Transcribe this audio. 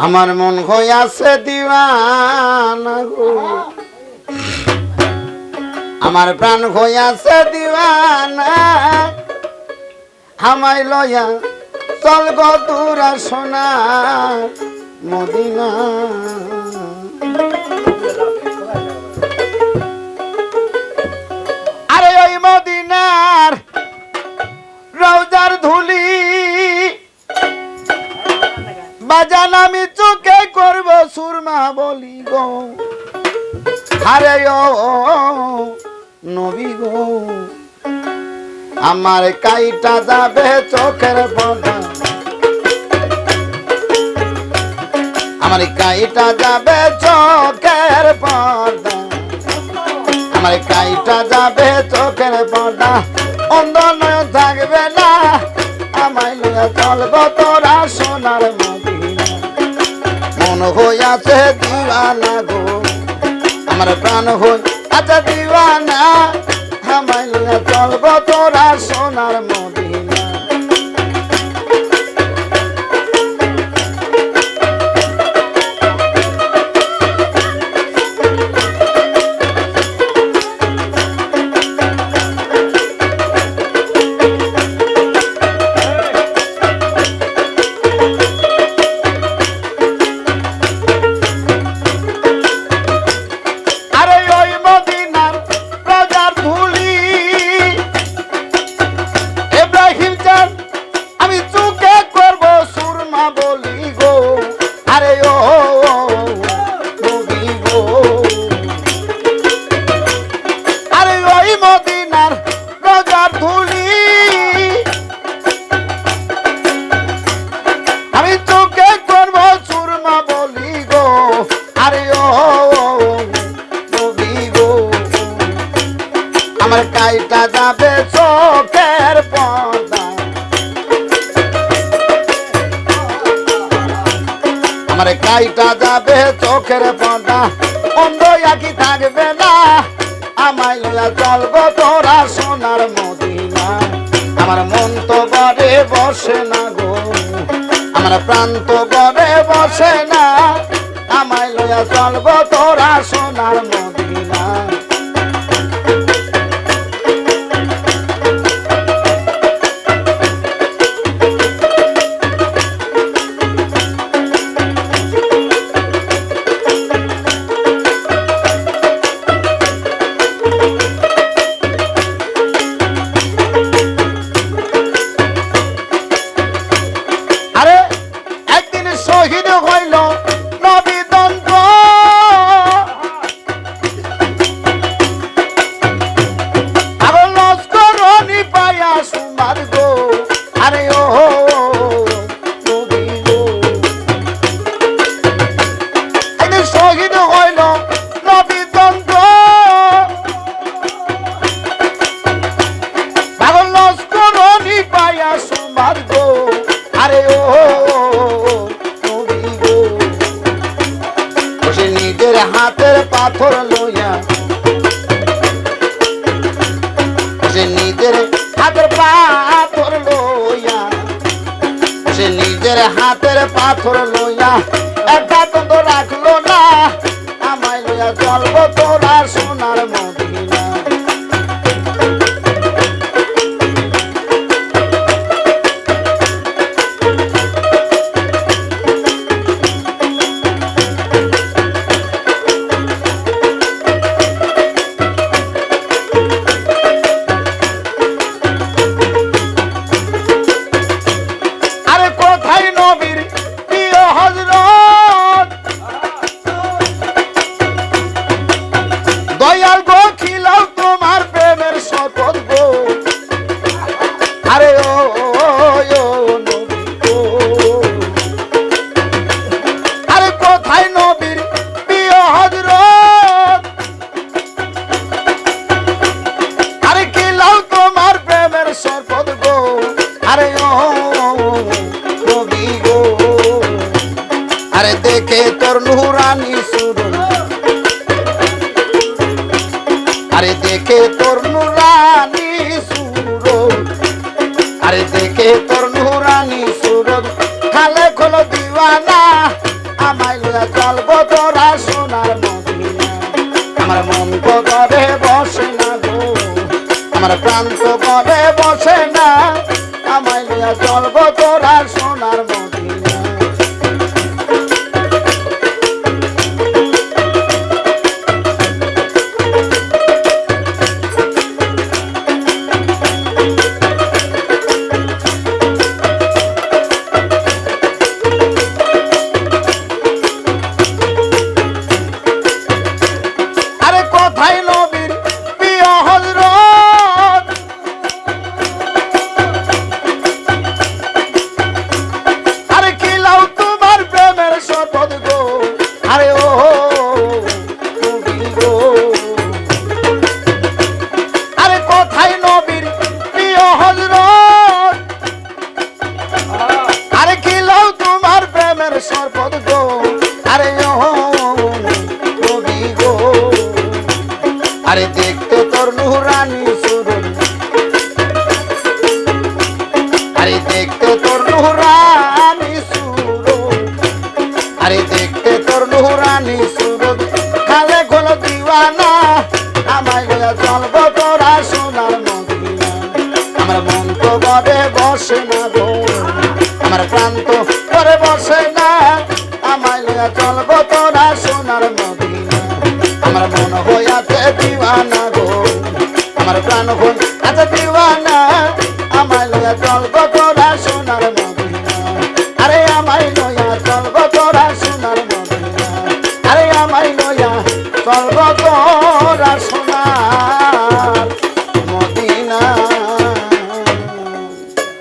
আমার মন হইয়াছে দিওয়ানা গো, আমার প্রাণ হইয়াছে দিওয়ানা, আমায় লয়া চল গো দূরা সোনার মদিনা। আরে ওই মদিনার রওজার ধুলি বাজান আমি চোখে করব সুরমা বলি গো। আরে ও নবী গো, আমার কাইটা যাবে চোখের পর্দা, আমার কাইটা যাবে চোখের পর্দা, আমার কাইটা যাবে চোখের পর্দা, অন্ধ নয় থাকবে না, আমায় লইয়া চলবো তোরা সোনার মদিনা। মন হইয়াছে দিওয়ানা গো, আমার প্রাণ হইয়াছে দিওয়ানা, আমায় লইয়া চলবো তোরা সোনার মদিনা। আমার কাইটা যাবে চোখের পর্দা, আমার কাইটা যাবে চোখের পর্দা, অন্ধ আঁখি থাকবে না, আমায় লইয়া চলবো তোরা সোনার মদিনা। আমার মন তো ঘরে বসে না গো, আমার প্রাণ তো ঘরে বসে না, আমায় লইয়া চলবো তোরা সোনার মদিনা। হাতের পাথর লইয়া, সে নিজের হাতের পাথর লইয়া, সে নিজের হাতের পাথর লইয়া, একটা তো রাখলো না, আমায় লইয়া চলবো তোরা সোনার মদিনা। দয়াল গো খিলাও তোমার প্রেমের শপথ গো, আরে ও নবী গো, আরে কোথায় নবীর প্রিয় হযরত, আরে খিলাও তোমার প্রেমের শপথ গো, আরে ও নবী গো, আরে দেখে তোর নুরানি সুরন, আরে দেখে তোর নুরানি সুরত, আরে দেখে তোর নুরানি সুরত, খালে খোলো দিওয়ানা, দিওয়ানা আমায় লইয়া চলবো তোরা সোনার মদিনা আমার মন তো ঘরে বসে না গো আমার প্রাণ তো ঘরে বসে না আমায় লইয়া চলবো তোরা সোনার মদিনা আমার মন হইয়াছে দিওয়ানা গো আমার প্রাণ হইয়াছে দিওয়ানা আমায় লইয়া চলবো তোরা সোনার মদিনা